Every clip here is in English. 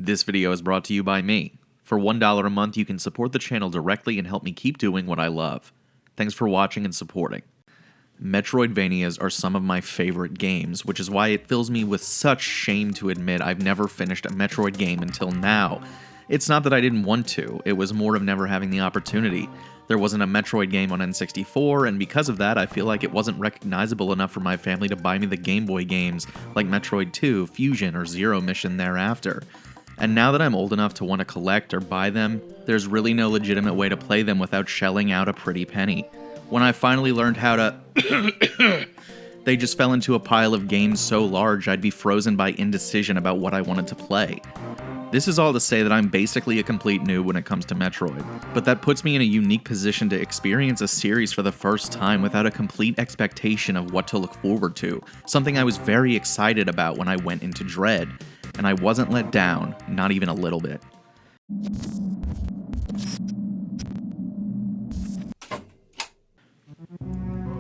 This video is brought to you by me. For $1 a month, you can support the channel directly and help me keep doing what I love. Thanks for watching and supporting. Metroidvanias are some of my favorite games, which is why it fills me with such shame to admit I've never finished a Metroid game until now. It's not that I didn't want to, it was more of never having the opportunity. There wasn't a Metroid game on N64, and because of that, I feel like it wasn't recognizable enough for my family to buy me the Game Boy games like Metroid 2, Fusion, or Zero Mission thereafter. And now that I'm old enough to want to collect or buy them, there's really no legitimate way to play them without shelling out a pretty penny. When I finally learned how to they just fell into a pile of games so large I'd be frozen by indecision about what I wanted to play. This is all to say that I'm basically a complete noob when it comes to Metroid, but that puts me in a unique position to experience a series for the first time without a complete expectation of what to look forward to, something I was very excited about when I went into Dread, and I wasn't let down, not even a little bit.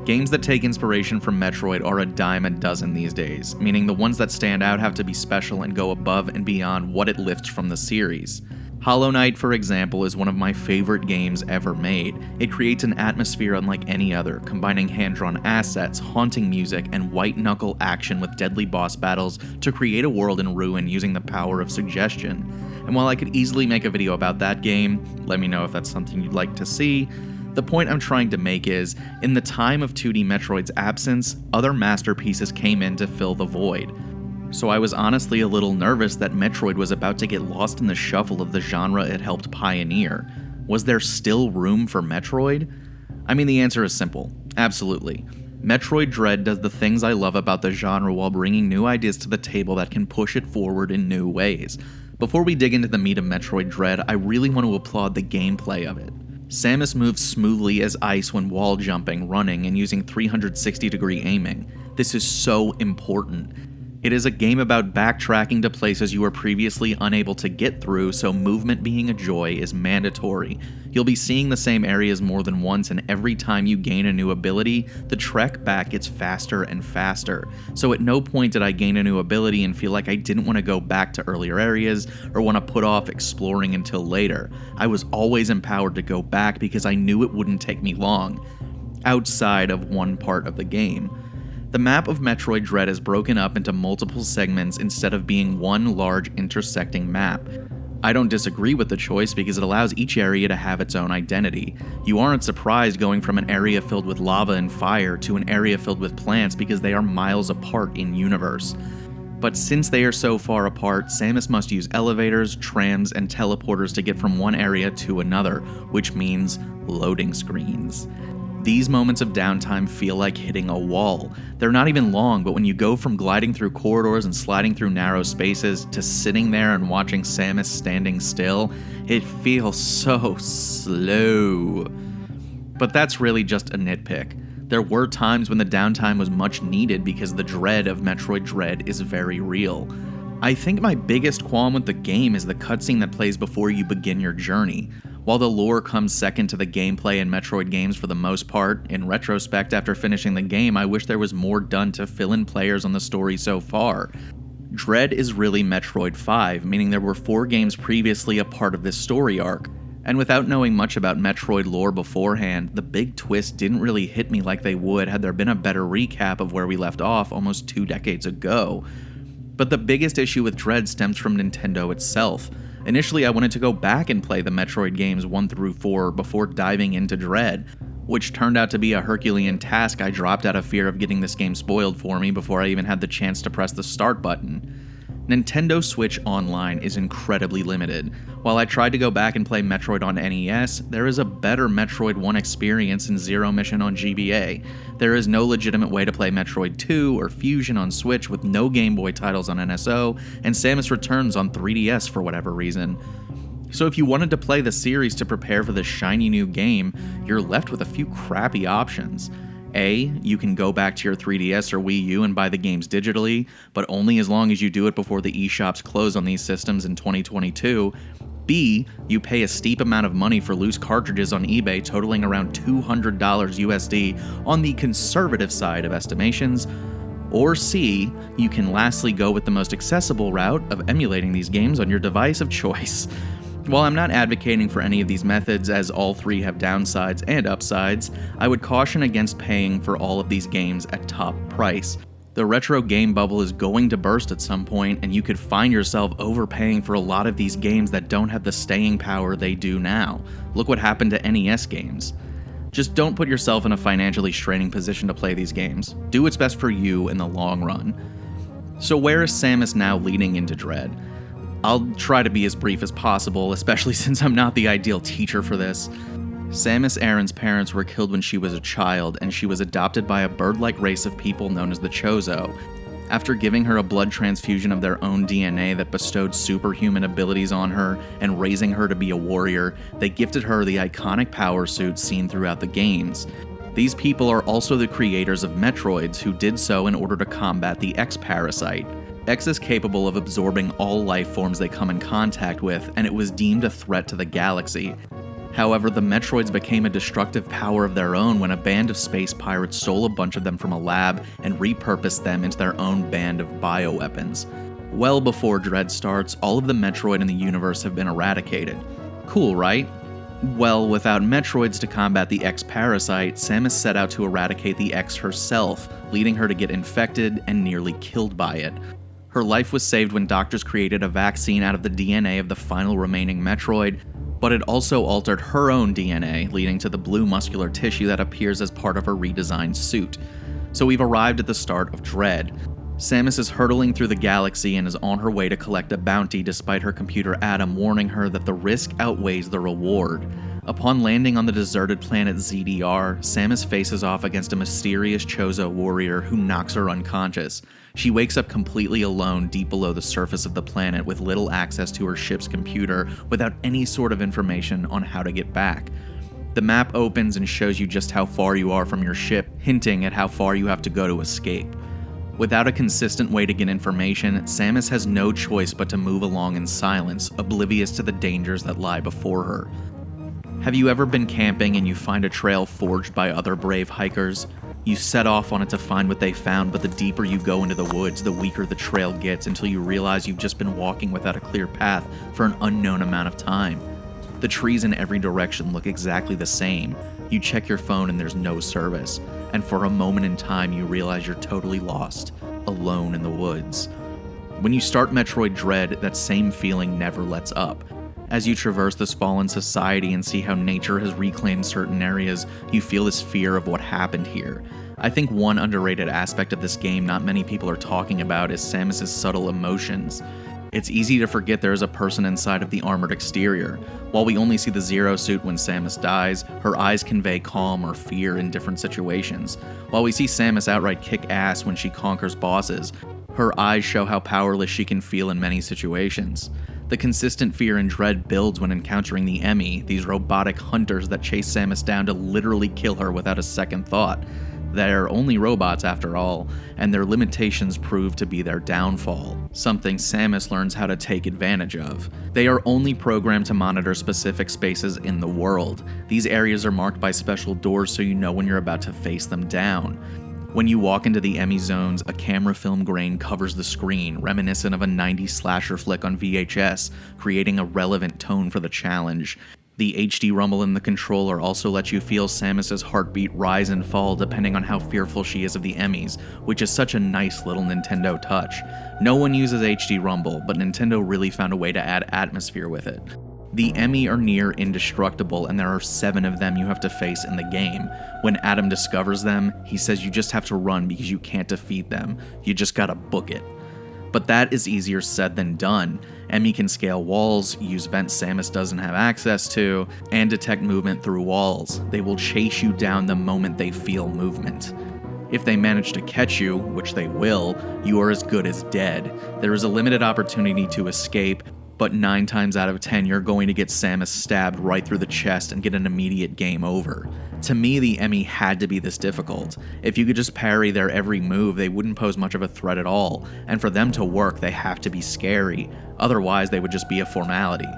Games that take inspiration from Metroid are a dime a dozen these days, meaning the ones that stand out have to be special and go above and beyond what it lifts from the series. Hollow Knight, for example, is one of my favorite games ever made. It creates an atmosphere unlike any other, combining hand-drawn assets, haunting music, and white-knuckle action with deadly boss battles to create a world in ruin using the power of suggestion. And while I could easily make a video about that game, let me know if that's something you'd like to see, the point I'm trying to make is, in the time of 2D Metroid's absence, other masterpieces came in to fill the void. So I was honestly a little nervous that Metroid was about to get lost in the shuffle of the genre it helped pioneer. Was there still room for Metroid? I mean, the answer is simple. Absolutely. Metroid Dread does the things I love about the genre while bringing new ideas to the table that can push it forward in new ways. Before we dig into the meat of Metroid Dread, I really want to applaud the gameplay of it. Samus moves smoothly as ice when wall jumping, running, and using 360-degree aiming. This is so important. It is a game about backtracking to places you were previously unable to get through, so movement being a joy is mandatory. You'll be seeing the same areas more than once, and every time you gain a new ability, the trek back gets faster and faster. So at no point did I gain a new ability and feel like I didn't want to go back to earlier areas or want to put off exploring until later. I was always empowered to go back because I knew it wouldn't take me long, outside of one part of the game. The map of Metroid Dread is broken up into multiple segments instead of being one large intersecting map. I don't disagree with the choice because it allows each area to have its own identity. You aren't surprised going from an area filled with lava and fire to an area filled with plants because they are miles apart in universe. But since they are so far apart, Samus must use elevators, trams, and teleporters to get from one area to another, which means loading screens. These moments of downtime feel like hitting a wall. They're not even long, but when you go from gliding through corridors and sliding through narrow spaces to sitting there and watching Samus standing still, it feels so slow. But that's really just a nitpick. There were times when the downtime was much needed because the dread of Metroid Dread is very real. I think my biggest qualm with the game is the cutscene that plays before you begin your journey. While the lore comes second to the gameplay in Metroid games for the most part, in retrospect after finishing the game I wish there was more done to fill in players on the story so far. Dread is really Metroid 5, meaning there were 4 games previously a part of this story arc. And without knowing much about Metroid lore beforehand, the big twist didn't really hit me like they would had there been a better recap of where we left off almost 2 decades ago. But the biggest issue with Dread stems from Nintendo itself. Initially, I wanted to go back and play the Metroid games 1 through 4 before diving into Dread, which turned out to be a Herculean task I dropped out of fear of getting this game spoiled for me before I even had the chance to press the start button. Nintendo Switch Online is incredibly limited. While I tried to go back and play Metroid on NES, there is a better Metroid 1 experience in Zero Mission on GBA. There is no legitimate way to play Metroid 2 or Fusion on Switch with no Game Boy titles on NSO, and Samus Returns on 3DS for whatever reason. So if you wanted to play the series to prepare for this shiny new game, you're left with a few crappy options. A, you can go back to your 3DS or Wii U and buy the games digitally, but only as long as you do it before the eShops close on these systems in 2022. B, you pay a steep amount of money for loose cartridges on eBay totaling around $200 USD on the conservative side of estimations. Or C, you can lastly go with the most accessible route of emulating these games on your device of choice. While I'm not advocating for any of these methods, as all three have downsides and upsides, I would caution against paying for all of these games at top price. The retro game bubble is going to burst at some point, and you could find yourself overpaying for a lot of these games that don't have the staying power they do now. Look what happened to NES games. Just don't put yourself in a financially straining position to play these games. Do what's best for you in the long run. So where is Samus now leading into Dread? I'll try to be as brief as possible, especially since I'm not the ideal teacher for this. Samus Aran's parents were killed when she was a child, and she was adopted by a bird-like race of people known as the Chozo. After giving her a blood transfusion of their own DNA that bestowed superhuman abilities on her and raising her to be a warrior, they gifted her the iconic power suit seen throughout the games. These people are also the creators of Metroids, who did so in order to combat the X-Parasite. X is capable of absorbing all life forms they come in contact with, and it was deemed a threat to the galaxy. However, the Metroids became a destructive power of their own when a band of space pirates stole a bunch of them from a lab and repurposed them into their own band of bioweapons. Well before Dread starts, all of the Metroid in the universe have been eradicated. Cool, right? Well, without Metroids to combat the X-Parasite, Samus set out to eradicate the X herself, leading her to get infected and nearly killed by it. Her life was saved when doctors created a vaccine out of the DNA of the final remaining Metroid, but it also altered her own DNA, leading to the blue muscular tissue that appears as part of her redesigned suit. So we've arrived at the start of Dread. Samus is hurtling through the galaxy and is on her way to collect a bounty despite her computer Adam warning her that the risk outweighs the reward. Upon landing on the deserted planet ZDR, Samus faces off against a mysterious Chozo warrior who knocks her unconscious. She wakes up completely alone deep below the surface of the planet with little access to her ship's computer without any sort of information on how to get back. The map opens and shows you just how far you are from your ship, hinting at how far you have to go to escape. Without a consistent way to get information, Samus has no choice but to move along in silence, oblivious to the dangers that lie before her. Have you ever been camping and you find a trail forged by other brave hikers? You set off on it to find what they found, but the deeper you go into the woods, the weaker the trail gets until you realize you've just been walking without a clear path for an unknown amount of time. The trees in every direction look exactly the same. You check your phone and there's no service, and for a moment in time you realize you're totally lost, alone in the woods. When you start Metroid Dread, that same feeling never lets up. As you traverse this fallen society and see how nature has reclaimed certain areas, you feel this fear of what happened here. I think one underrated aspect of this game not many people are talking about is Samus' subtle emotions. It's easy to forget there is a person inside of the armored exterior. While we only see the Zero suit when Samus dies, her eyes convey calm or fear in different situations. While we see Samus outright kick ass when she conquers bosses, her eyes show how powerless she can feel in many situations. The consistent fear and dread builds when encountering the Emmy, these robotic hunters that chase Samus down to literally kill her without a second thought. They're only robots after all, and their limitations prove to be their downfall, something Samus learns how to take advantage of. They are only programmed to monitor specific spaces in the world. These areas are marked by special doors so you know when you're about to face them down. When you walk into the Emmy zones, a camera film grain covers the screen, reminiscent of a 90s slasher flick on VHS, creating a relevant tone for the challenge. The HD rumble in the controller also lets you feel Samus's heartbeat rise and fall depending on how fearful she is of the Emmys, which is such a nice little Nintendo touch. No one uses HD rumble, but Nintendo really found a way to add atmosphere with it. The Emmy are near indestructible, and there are 7 of them you have to face in the game. When Adam discovers them, he says you just have to run because you can't defeat them. You just gotta book it. But that is easier said than done. Emmy can scale walls, use vents Samus doesn't have access to, and detect movement through walls. They will chase you down the moment they feel movement. If they manage to catch you, which they will, you are as good as dead. There is a limited opportunity to escape, but 9 times out of 10 you're going to get Samus stabbed right through the chest and get an immediate game over. To me, the Emmy had to be this difficult. If you could just parry their every move, they wouldn't pose much of a threat at all, and for them to work, they have to be scary. Otherwise, they would just be a formality.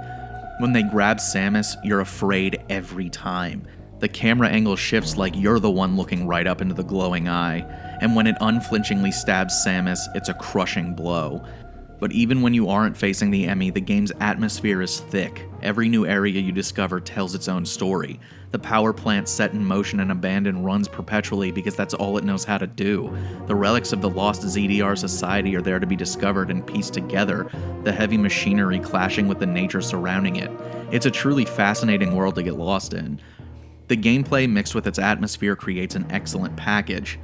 When they grab Samus, you're afraid every time. The camera angle shifts like you're the one looking right up into the glowing eye, and when it unflinchingly stabs Samus, it's a crushing blow. But even when you aren't facing the Emmy, the game's atmosphere is thick. Every new area you discover tells its own story. The power plant set in motion and abandoned runs perpetually because that's all it knows how to do. The relics of the lost ZDR society are there to be discovered and pieced together, the heavy machinery clashing with the nature surrounding it. It's a truly fascinating world to get lost in. The gameplay mixed with its atmosphere creates an excellent package.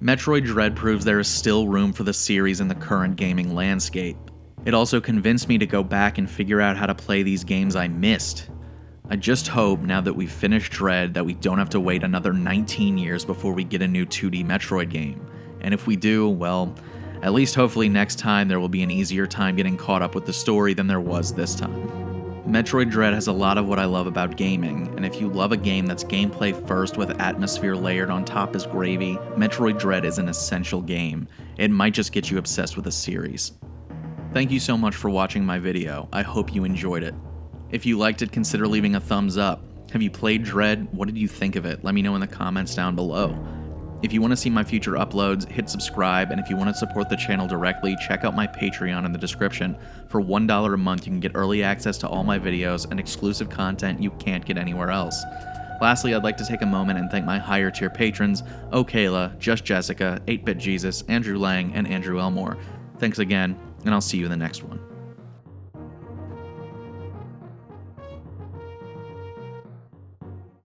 Metroid Dread proves there is still room for the series in the current gaming landscape. It also convinced me to go back and figure out how to play these games I missed. I just hope, now that we've finished Dread, that we don't have to wait another 19 years before we get a new 2D Metroid game. And if we do, well, at least hopefully next time there will be an easier time getting caught up with the story than there was this time. Metroid Dread has a lot of what I love about gaming, and if you love a game that's gameplay first with atmosphere layered on top as gravy, Metroid Dread is an essential game. It might just get you obsessed with the series. Thank you so much for watching my video. I hope you enjoyed it. If you liked it, consider leaving a thumbs up. Have you played Dread? What did you think of it? Let me know in the comments down below. If you want to see my future uploads, hit subscribe, and if you want to support the channel directly, check out my Patreon in the description. For $1 a month, you can get early access to all my videos and exclusive content you can't get anywhere else. Lastly, I'd like to take a moment and thank my higher tier patrons, Okayla, Just Jessica, 8-Bit Jesus, Andrew Lang, and Andrew Elmore. Thanks again, and I'll see you in the next one.